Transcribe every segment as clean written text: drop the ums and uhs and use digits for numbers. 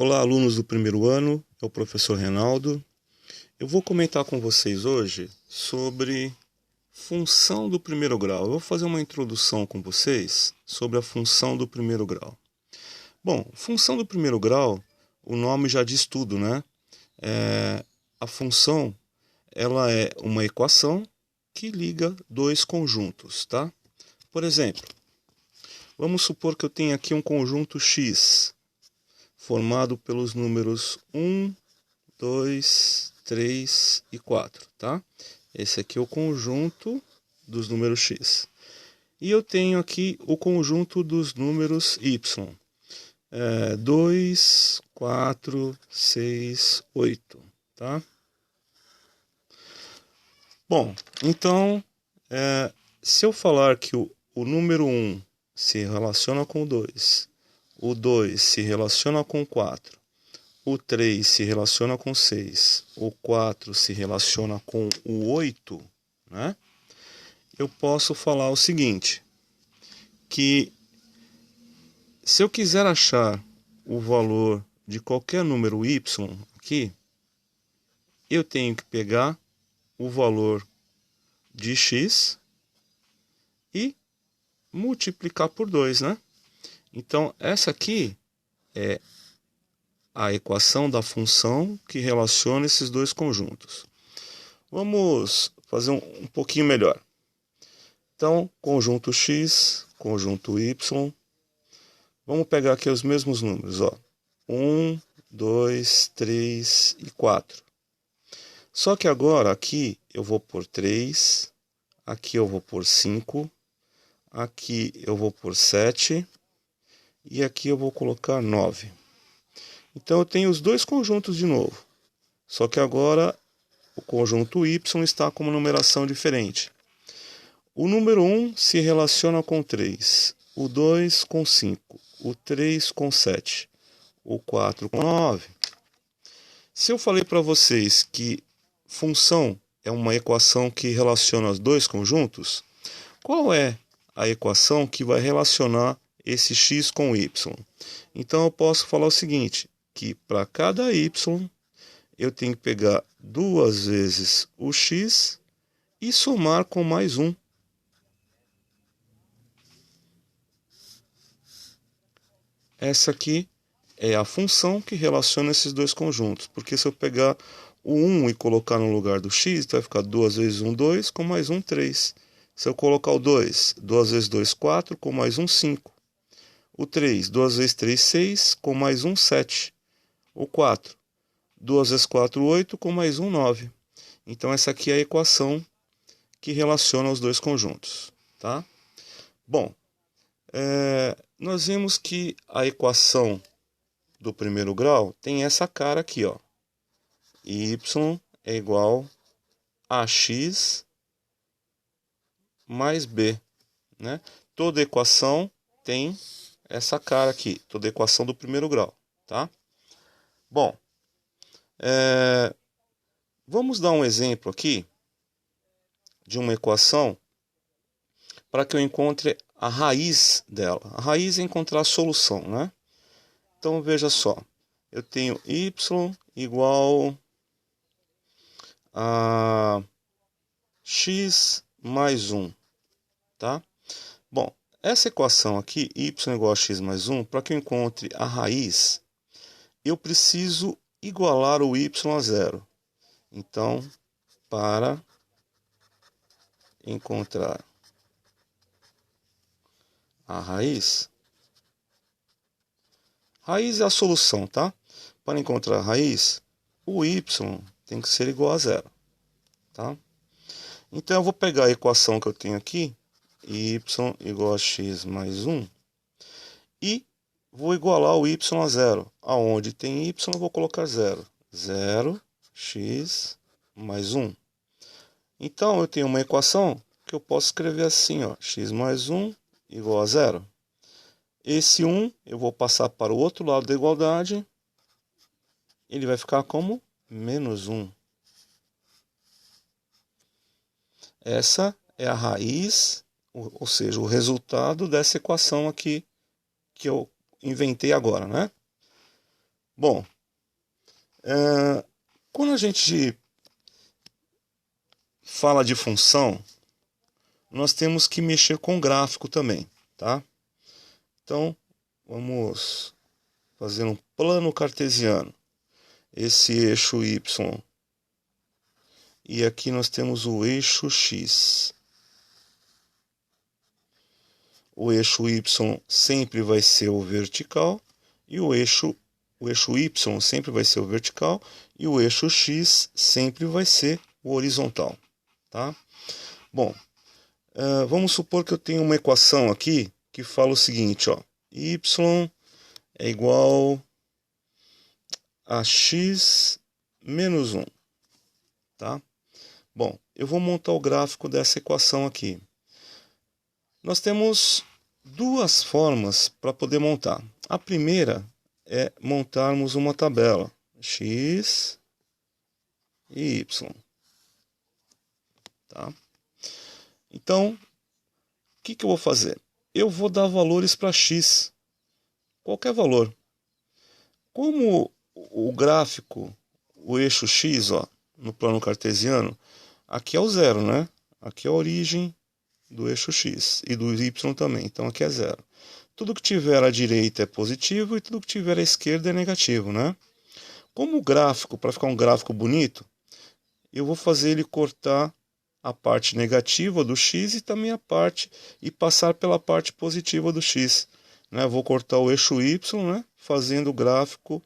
Olá, alunos do primeiro ano, é o professor Reinaldo. Eu vou comentar com vocês hoje sobre função do primeiro grau. Eu vou fazer uma introdução com vocês sobre a função do primeiro grau. Bom, função do primeiro grau, o nome já diz tudo, né? A função, ela é uma equação que liga dois conjuntos, tá? Por exemplo, vamos supor que eu tenho aqui um conjunto X, formado pelos números 1, 2, 3 e 4, tá? Esse aqui é o conjunto dos números x. E eu tenho aqui o conjunto dos números y. 2, 4, 6, 8, tá? Bom, então, se eu falar que o número 1 se relaciona com o 2 se relaciona com o 4, o 3 se relaciona com 6, o 4 se relaciona com o 8, né? Eu posso falar o seguinte, que se eu quiser achar o valor de qualquer número y aqui, eu tenho que pegar o valor de x e multiplicar por 2, né? Então, essa aqui é a equação da função que relaciona esses dois conjuntos. Vamos fazer um pouquinho melhor. Então, conjunto x, conjunto y. Vamos pegar aqui os mesmos números, ó. 1, 2, 3 e 4. Só que agora aqui eu vou pôr 3, aqui eu vou pôr 5, aqui eu vou pôr 7 e aqui eu vou colocar 9. Então eu tenho os dois conjuntos de novo. Só que agora o conjunto y está com uma numeração diferente. O número 1 se relaciona com 3, o 2 com 5, o 3 com 7, o 4 com 9. Se eu falei para vocês que função é uma equação que relaciona os dois conjuntos, qual é a equação que vai relacionar esse x com y? Então eu posso falar o seguinte, que para cada y eu tenho que pegar duas vezes o x e somar com mais 1. Essa aqui é a função que relaciona esses dois conjuntos. Porque se eu pegar o 1 e colocar no lugar do x, vai ficar 2 vezes 1, 2, com mais 1, 3. Se eu colocar o 2, 2 vezes 2, 4, com mais 1, 5. O 3, 2 vezes 3, 6, com mais 1, 7. O 4, 2 vezes 4, 8, com mais 1, 9. Então essa aqui é a equação que relaciona os dois conjuntos, tá? Bom, nós vimos que a equação do primeiro grau tem essa cara aqui, ó. Y é igual a x mais b, né? Toda equação tem essa cara aqui, toda equação do primeiro grau, tá? Bom, vamos dar um exemplo aqui de uma equação para que eu encontre a raiz dela. A raiz é encontrar a solução, né? Então veja só, eu tenho y igual a x mais 1, tá? Bom, essa equação aqui, y igual a x mais 1, para que eu encontre a raiz, eu preciso igualar o y a zero. Então, para encontrar a raiz é a solução, tá? Para encontrar a raiz, o y tem que ser igual a zero, tá? Então eu vou pegar a equação que eu tenho aqui, y igual a x mais 1, e vou igualar o y a zero. Aonde tem y eu vou colocar zero. 0, x mais 1. Então eu tenho uma equação que eu posso escrever assim, ó, x mais 1 igual a zero. Esse 1 eu vou passar para o outro lado da igualdade, ele vai ficar como menos 1. Essa é a raiz, ou seja, o resultado dessa equação aqui que eu inventei agora, né? Bom, quando a gente fala de função, nós temos que mexer com gráfico também, tá? Então, vamos fazer um plano cartesiano. Esse eixo Y. E aqui nós temos o eixo X. O eixo Y sempre vai ser o vertical. E o eixo Y sempre vai ser o vertical. E o eixo X sempre vai ser o horizontal. Tá? Bom, vamos supor que eu tenho uma equação aqui que fala o seguinte, ó. Y é igual a x menos 1. Tá? Bom, eu vou montar o gráfico dessa equação aqui. Nós temos duas formas para poder montar. A primeira é montarmos uma tabela x e y. Tá? Então, o que eu vou fazer? Eu vou dar valores para x, qualquer valor. Como o gráfico, o eixo x, ó, no plano cartesiano, aqui é o zero, né? Aqui é a origem do eixo x e do y também, então aqui é zero. Tudo que tiver à direita é positivo e tudo que tiver à esquerda é negativo, né? Como o gráfico, para ficar um gráfico bonito, eu vou fazer ele cortar a parte negativa do x e também a parte e passar pela parte positiva do x, né? Vou cortar o eixo y, né? Fazendo o gráfico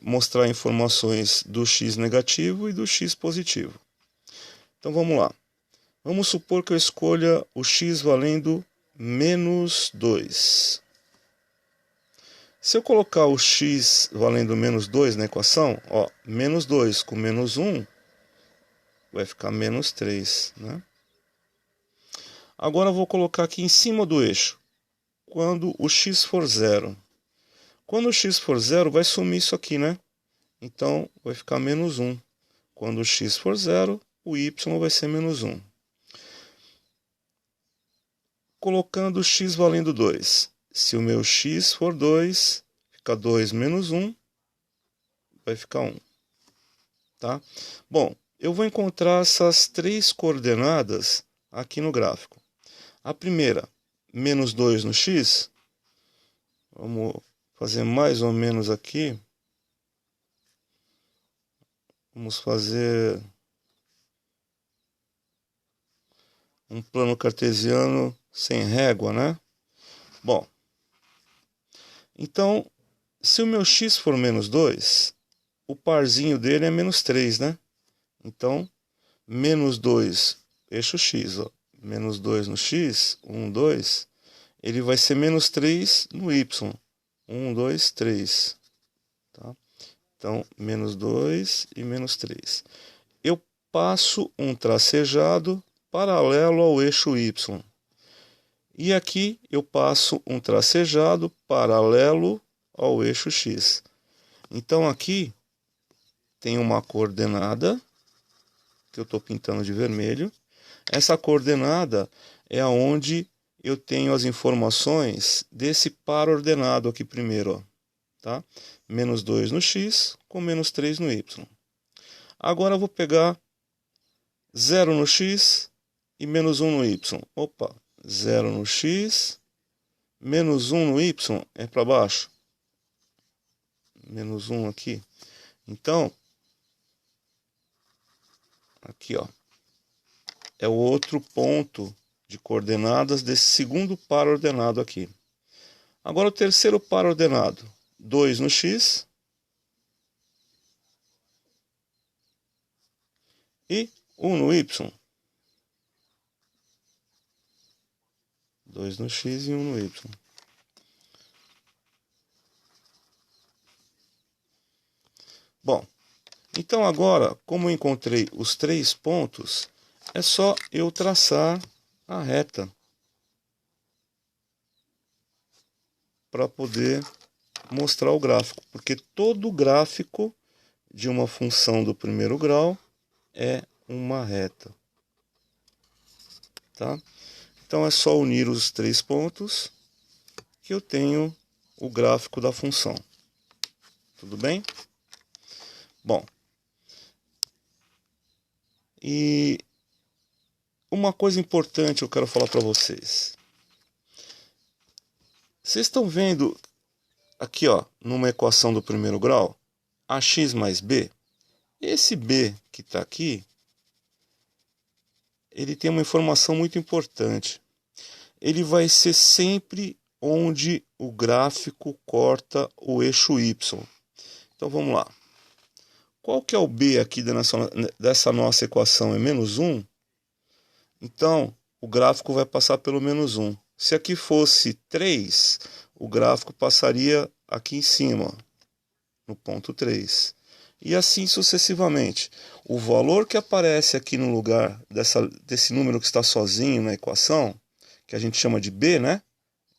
mostrar informações do x negativo e do x positivo. Então vamos lá. Vamos supor que eu escolha o x valendo menos 2. Se eu colocar o x valendo menos 2 na equação, ó, menos 2 com menos 1 vai ficar menos 3. Né? Agora eu vou colocar aqui em cima do eixo, quando o x for 0. Quando o x for 0, vai sumir isso aqui, né? Então vai ficar menos 1. Quando o x for 0, o y vai ser menos 1. Colocando x valendo 2. Se o meu x for 2, fica 2 menos 1, vai ficar 1. Tá? Bom, eu vou encontrar essas três coordenadas aqui no gráfico. A primeira, menos 2 no x. Vamos fazer mais ou menos aqui. Vamos fazer um plano cartesiano sem régua, né? Bom, então, se o meu x for menos 2, o parzinho dele é menos 3, né? Então, menos 2, eixo x, ó, menos 2 no x, 1, 2, ele vai ser menos 3 no y, 1, 2, 3. Tá? Então, menos 2 e menos 3. Eu passo um tracejado paralelo ao eixo y. E aqui eu passo um tracejado paralelo ao eixo x. Então aqui tem uma coordenada que eu estou pintando de vermelho. Essa coordenada é onde eu tenho as informações desse par ordenado aqui primeiro. Ó, tá? Menos 2 no x com menos 3 no y. Agora eu vou pegar 0 no x e menos 1 no y. Opa, 0 no x, menos 1 no y é para baixo. Menos 1 aqui. Então, aqui ó, é o outro ponto de coordenadas desse segundo par ordenado aqui. Agora o terceiro par ordenado, 2 no x e 1 no y. 2 no x e 1 no y. Bom, então agora, como eu encontrei os três pontos, é só eu traçar a reta para poder mostrar o gráfico, porque todo gráfico de uma função do primeiro grau é uma reta. Tá? Então é só unir os três pontos que eu tenho o gráfico da função. Tudo bem? Bom, e uma coisa importante eu quero falar para vocês. Vocês estão vendo aqui, ó, numa equação do primeiro grau, ax mais b? Esse b que está aqui, ele tem uma informação muito importante. Ele vai ser sempre onde o gráfico corta o eixo y. Então vamos lá. Qual que é o b aqui dessa nossa equação? É menos 1. Então o gráfico vai passar pelo menos 1. Se aqui fosse 3, o gráfico passaria aqui em cima, no ponto 3. E assim sucessivamente. O valor que aparece aqui no lugar desse número que está sozinho na equação, que a gente chama de b, né?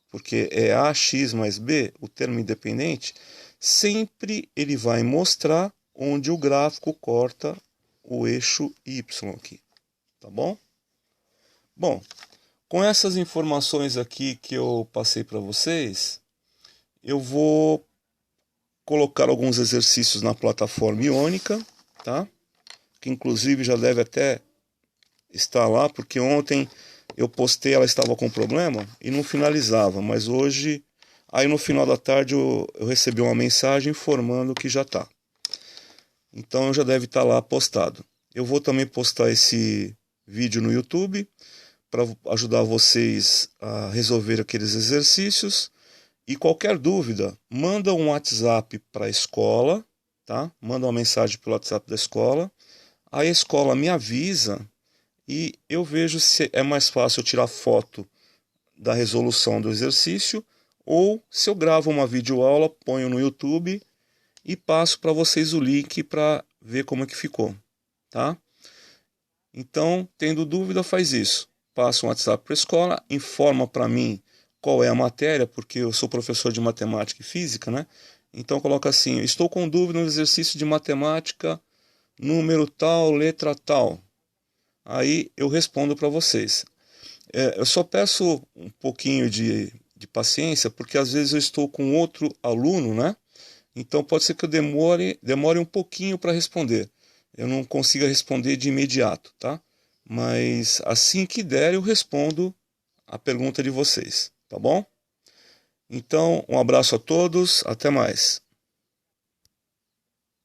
Porque é ax mais b, o termo independente, sempre ele vai mostrar onde o gráfico corta o eixo y aqui. Tá bom? Bom, com essas informações aqui que eu passei para vocês, eu vou colocar alguns exercícios na plataforma Iônica, tá? Que inclusive já deve até estar lá, porque ontem eu postei, ela estava com problema e não finalizava, mas hoje, aí no final da tarde eu recebi uma mensagem informando que já está. Então já deve estar lá postado. Eu vou também postar esse vídeo no YouTube para ajudar vocês a resolver aqueles exercícios. E qualquer dúvida, manda um WhatsApp para a escola, tá? Manda uma mensagem pelo WhatsApp da escola. Aí a escola me avisa e eu vejo se é mais fácil eu tirar foto da resolução do exercício ou se eu gravo uma videoaula, ponho no YouTube e passo para vocês o link para ver como é que ficou, tá? Então, tendo dúvida, faz isso. Passa um WhatsApp para a escola, informa para mim qual é a matéria, porque eu sou professor de matemática e física, né? Então coloca assim, estou com dúvida no exercício de matemática, número tal, letra tal. Aí eu respondo para vocês. Eu só peço um pouquinho de paciência, porque às vezes eu estou com outro aluno, né? Então pode ser que eu demore um pouquinho para responder. Eu não consiga responder de imediato, tá? Mas assim que der eu respondo a pergunta de vocês, tá bom? Então, um abraço a todos, até mais.